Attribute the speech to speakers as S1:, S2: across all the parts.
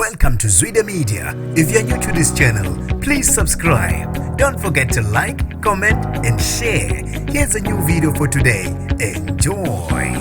S1: Welcome to Zwida Media. If you're new to this channel, please subscribe. Don't forget to like, comment and share. Here's a new video for today. Enjoy.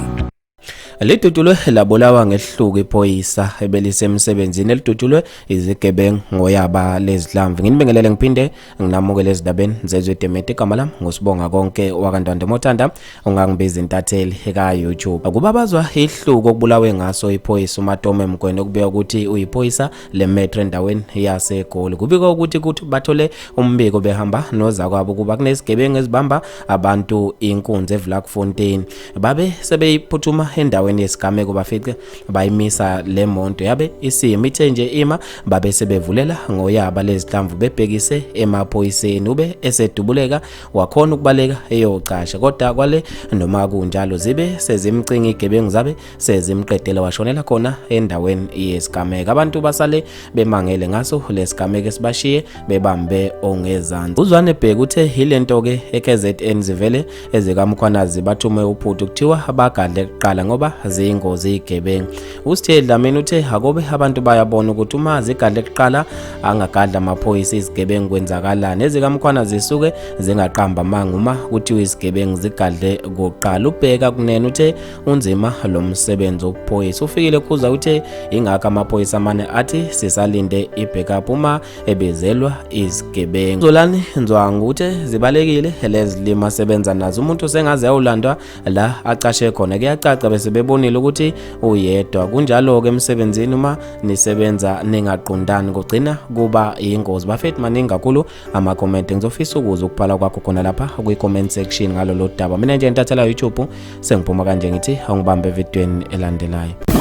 S2: Lidudulwe labulawa ngehluku iphoyisa ebelisemsebenzini elidudulwe izigebengu ngoyaba lezidlamvu. Nginibingelele ngiphinde nginamukele ezindabeni zezwedemete igama lami ngosibonga konke wakandwande mothanda ungangibiza intatheli eka YouTube. Kubabazwa ihluku okubulawe ngaso iphoyisa uMatome Mgwene okubeka ukuthi uyiphoyisa lemetro endaweni yaseGoli. Kubika ukuthi bathole umbiko behamba noza kwabo kuba kunesigebengu ezibamba abantu inkunzi eVlakfontein. Babe sebeyiphuthuma endaweni yesigameko bafice bayimisa le monto yabe isimithe nje ima babe sebevulela ngoyaba lezihlamvu bebhekise emaphoyiseni ube esedubuleka wakhona ukubaleka eyocasha kodwa kwale noma kunjalo zibe sezimcinga igebengu zabe sezimqedela washonela khona endaweni yesigameko. Abantu basale bemangele ngaso lesigameko esibashiye bebambe ongezansi. Uzwane Bheki uthe ilento ke eKZN zivele ezikamkhwanazi bathume uphuthu kuthiwa abagadle kuqala ngoba ziyingozi igebengu. Usithe Dlamini uthe akobe abantu bayabona ukuthi uma zigadle kuqala angagadla amaphoyisa izigebengu kwenzakalani ezikamkhwana zisuke zingaqamba manga uma kuthiwa izigebengu zigadle kuqala. Ubheka kunene uthe unzima lo msebenzi wophoyisa ufikile khuza uthe ingaka amaphoyisa amane athi sisalinde ibackup uma ebezelwa izigebengu. Zolani Nzwangu uthe zibalekile lezilima sebenza nazo umuntu sengaze awulandwa la aqashe khona kuyacaca bese bebonile ukuthi uyedwa. Kunjalo ke emsebenzini uma nisebenza ningaqondani kugcina kuba ingozi. Bafethu maningi kakhulu ama comment ngizofisa ukuza ukuphala kwakho khona lapha ku comment section ngalo lo daba. Mina nje ntathela YouTube sengiphuma kanje ngithi awungibambe evidweni elandelayo.